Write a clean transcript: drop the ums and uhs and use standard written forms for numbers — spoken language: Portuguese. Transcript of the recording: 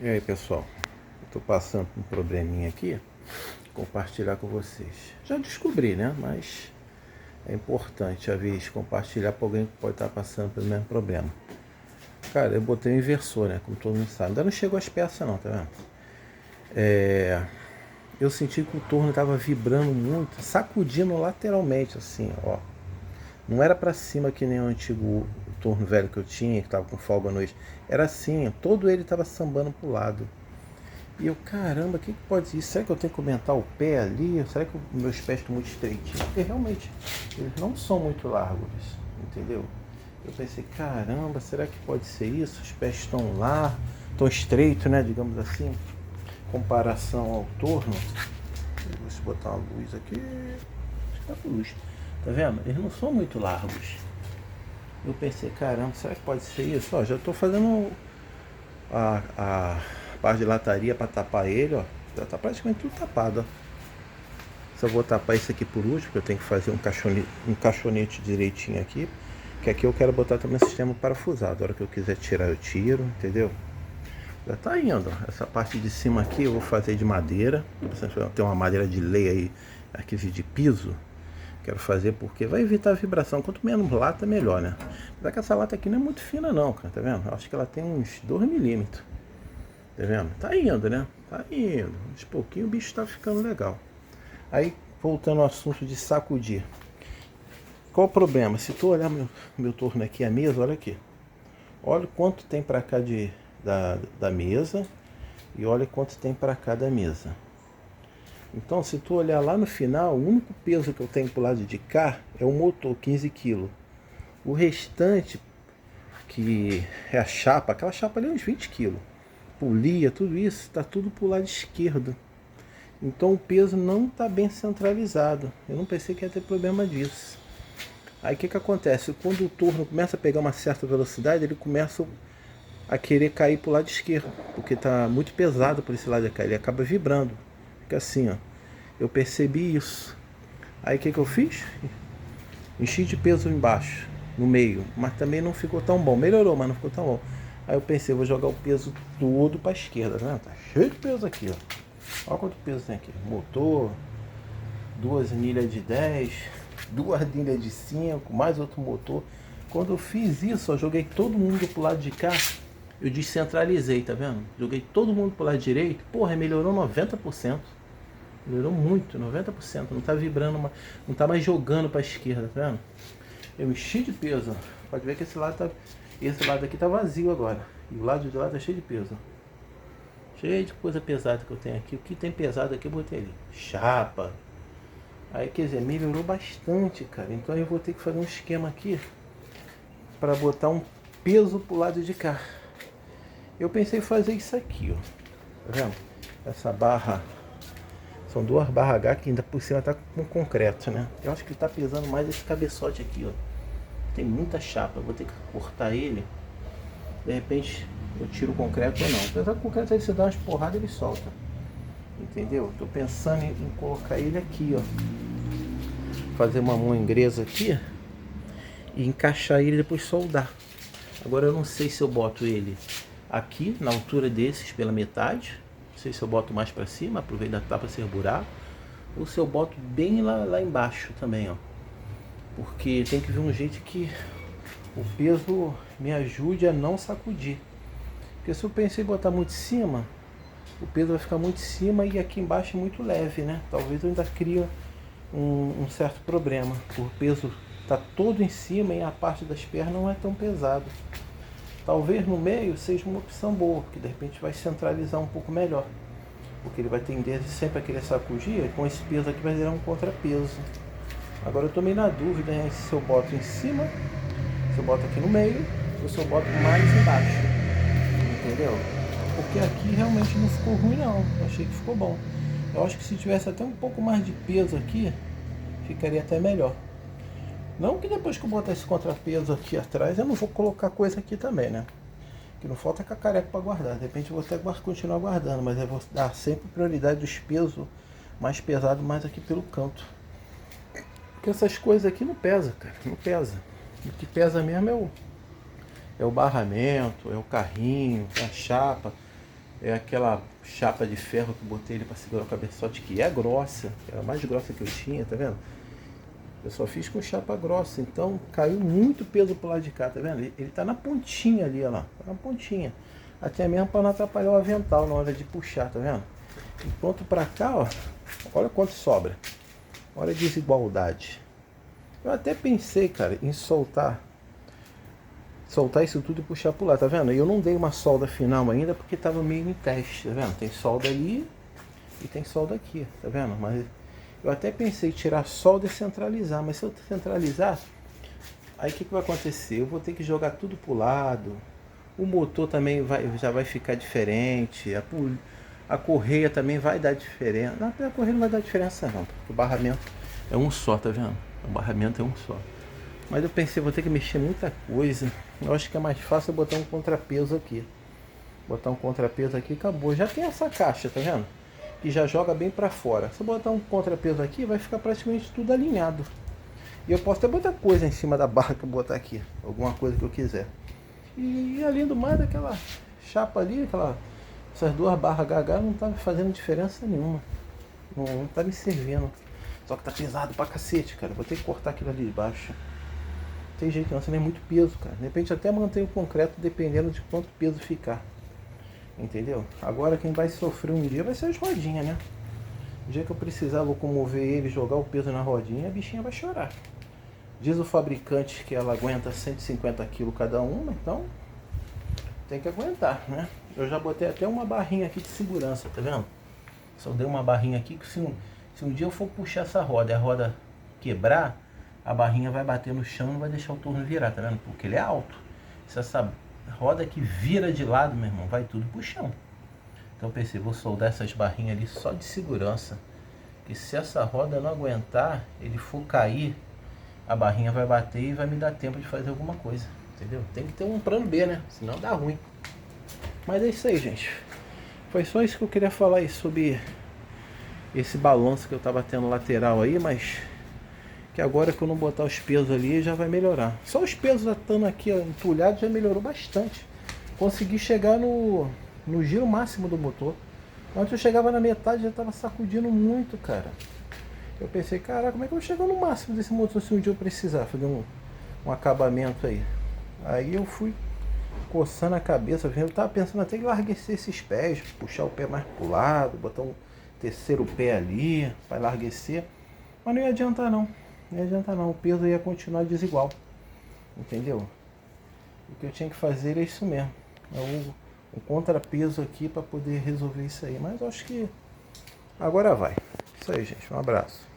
E aí, pessoal, estou passando por um probleminha aqui, compartilhar com vocês. Já descobri, né? Mas é importante, às vezes, compartilhar com alguém que pode estar passando pelo mesmo problema. Cara, eu botei um inversor, né? Como todo mundo sabe. Ainda não chegou as peças não, tá vendo? Eu senti que o torno estava vibrando muito, sacudindo lateralmente, assim, ó. Não era para cima que nem o antigo torno velho que eu tinha, que estava com folga no eixo. Era assim, todo ele estava sambando pro lado. E eu, caramba, o que pode ser? Será que eu tenho que aumentar o pé ali? Será que meus pés estão muito estreitinhos? Porque realmente, eles não são muito largos, entendeu? Eu pensei, caramba, será que pode ser isso? Os pés estão lá, estão estreitos, né, digamos assim, em comparação ao torno. Vou botar uma luz aqui. Acho que tá com luz. Tá vendo? Eles não são muito largos. Eu pensei, caramba, será que pode ser isso? Ó, já estou fazendo a parte de lataria para tapar ele, ó. Já tá praticamente tudo tapado, ó. Só vou tapar isso aqui por último, porque eu tenho que fazer um caixonete direitinho aqui. Que aqui eu quero botar também o sistema parafusado. A hora que eu quiser tirar, eu tiro, entendeu? Já tá indo, ó. Essa parte de cima aqui eu vou fazer de madeira. Tem uma madeira de lei aí, aqui de piso. Quero fazer porque vai evitar a vibração. Quanto menos lata, melhor, né? Apesar que essa lata aqui não é muito fina não, cara, tá vendo? Eu acho que ela tem uns 2 milímetros. Tá vendo? Tá indo, né? Tá indo. De pouquinho o bicho tá ficando legal. Aí, voltando ao assunto de sacudir. Qual o problema? Se tu olhar meu torno aqui, a mesa, olha aqui. Olha quanto tem pra cá da mesa e olha quanto tem pra cá da mesa. Então, se tu olhar lá no final, o único peso que eu tenho pro lado de cá é o motor, 15 kg. O restante, que é a chapa, aquela chapa ali é uns 20 kg. Polia, tudo isso, está tudo pro lado esquerdo. Então o peso não está bem centralizado. Eu não pensei que ia ter problema disso. Aí o que acontece? Quando o torno começa a pegar uma certa velocidade, ele começa a querer cair para o lado esquerdo, porque está muito pesado por esse lado de cá. Ele acaba vibrando. Fica assim, ó. Eu percebi isso. Aí o que eu fiz? Enchi de peso embaixo, no meio, mas também não ficou tão bom. Melhorou, mas não ficou tão bom. Aí eu pensei, vou jogar o peso todo para a esquerda, né? Tá cheio de peso aqui, ó. Olha quanto peso tem aqui. Motor, 2 anilhas de 10, 2 anilhas de 5, mais outro motor. Quando eu fiz isso, eu joguei todo mundo pro lado de cá. Eu descentralizei, tá vendo? Joguei todo mundo pro lado direito. Porra, melhorou 90%. Melhorou muito, 90%. Não tá vibrando, não tá mais jogando pra esquerda, tá vendo? Eu enchi de peso. Pode ver que esse lado aqui tá vazio agora. E o lado de lá tá cheio de peso. Cheio de coisa pesada que eu tenho aqui. O que tem pesado aqui eu botei ali. Chapa. Aí, quer dizer, melhorou bastante, cara. Então eu vou ter que fazer um esquema aqui para botar um peso pro lado de cá. Eu pensei em fazer isso aqui, ó. Tá vendo? Essa barra. São 2 barras H que ainda por cima tá com concreto, né? Eu acho que tá pesando mais esse cabeçote aqui, ó. Tem muita chapa. Eu vou ter que cortar ele. De repente eu tiro o concreto ou não. Apesar que o concreto aí você dá umas porradas ele solta. Entendeu? Tô pensando em colocar ele aqui, ó. Fazer uma mão inglesa aqui e encaixar ele e depois soldar. Agora eu não sei se eu boto ele aqui na altura desses pela metade. Não sei se eu boto mais para cima, aproveita que dá para ser buraco, ou se eu boto bem lá embaixo também, ó. Porque tem que ver um jeito que o peso me ajude a não sacudir. Porque se eu pensei em botar muito em cima, o peso vai ficar muito em cima e aqui embaixo é muito leve, né? Talvez eu ainda crie um certo problema. O peso está todo em cima e a parte das pernas não é tão pesado. Talvez no meio seja uma opção boa, porque de repente vai centralizar um pouco melhor. Porque ele vai tender sempre a querer sacudir e com esse peso aqui vai gerar um contrapeso. Agora eu estou meio na dúvida, né, se eu boto em cima, se eu boto aqui no meio, ou se eu boto mais embaixo. Entendeu? Porque aqui realmente não ficou ruim não. Eu achei que ficou bom. Eu acho que se tivesse até um pouco mais de peso aqui, ficaria até melhor. Não que depois que eu botar esse contrapeso aqui atrás, eu não vou colocar coisa aqui também, né? Que não falta cacareco para guardar. De repente eu vou até continuar guardando, mas eu vou dar sempre prioridade dos pesos mais pesados mais aqui pelo canto. Porque essas coisas aqui não pesa, cara. Não pesa. O que pesa mesmo é o barramento, é o carrinho, é a chapa. é aquela chapa de ferro que eu botei ele para segurar o cabeçote, que é grossa, é a mais grossa que eu tinha, tá vendo? Eu só fiz com chapa grossa, então caiu muito peso pro lado de cá, tá vendo? Ele tá na pontinha ali, ó lá, tá na pontinha. Até mesmo para não atrapalhar o avental na hora de puxar, tá vendo? Enquanto para cá, ó, olha quanto sobra. Olha a desigualdade. Eu até pensei, cara, em soltar isso tudo e puxar pro lado, tá vendo? Eu não dei uma solda final ainda porque tava meio em teste, tá vendo? Tem solda ali e tem solda aqui, tá vendo? Mas eu até pensei em tirar a solda e centralizar, mas se eu centralizar, aí o que vai acontecer? Eu vou ter que jogar tudo pro lado, o motor também já vai ficar diferente, a correia também vai dar diferença. Não, a correia não vai dar diferença não, porque o barramento é um só, tá vendo? O barramento é um só. Mas eu pensei, vou ter que mexer muita coisa. Eu acho que é mais fácil botar um contrapeso aqui. Botar um contrapeso aqui e acabou. Já tem essa caixa, tá vendo? Que já joga bem pra fora. Se eu botar um contrapeso aqui, vai ficar praticamente tudo alinhado. E eu posso até botar coisa em cima da barra que eu botar aqui. Alguma coisa que eu quiser. E além do mais, aquela chapa ali, essas duas barras HH não tá fazendo diferença nenhuma. Não tá me servindo. Só que tá pesado pra cacete, cara. Vou ter que cortar aquilo ali de baixo. Não tem jeito não, senão é muito peso, cara. De repente até mantém o concreto dependendo de quanto peso ficar. Entendeu? Agora quem vai sofrer um dia vai ser as rodinhas, né? O dia que eu precisar locomover ele, jogar o peso na rodinha, a bichinha vai chorar. Diz o fabricante que ela aguenta 150 kg cada uma, então tem que aguentar, né? Eu já botei até uma barrinha aqui de segurança, tá vendo? Só dei uma barrinha aqui que se um dia eu for puxar essa roda e a roda quebrar, a barrinha vai bater no chão e não vai deixar o torno virar, tá vendo? Porque ele é alto. Se essa roda que vira de lado, meu irmão, vai tudo pro chão. Então eu pensei, vou soldar essas barrinhas ali só de segurança. Que se essa roda não aguentar, ele for cair, a barrinha vai bater e vai me dar tempo de fazer alguma coisa. Entendeu? Tem que ter um plano B, né? Senão dá ruim. Mas é isso aí, gente. Foi só isso que eu queria falar aí sobre esse balanço que eu tava tendo lateral aí, mas que agora que eu não botar os pesos ali já vai melhorar. Só os pesos estando aqui entulhados já melhorou bastante. Consegui chegar no giro máximo do motor. Antes eu chegava na metade e já tava sacudindo muito, cara. Eu pensei, caraca, como é que eu vou chegar no máximo desse motor se um dia eu precisar fazer um acabamento aí? Aí eu fui coçando a cabeça, eu tava pensando até em larguecer esses pés, puxar o pé mais pro lado, botar um terceiro pé ali para larguecer. Mas não ia adiantar não. Não ia adiantar não, o peso ia continuar desigual. Entendeu? O que eu tinha que fazer é isso mesmo. É um contrapeso aqui para poder resolver isso aí. Mas acho que agora vai. Isso aí, gente. Um abraço.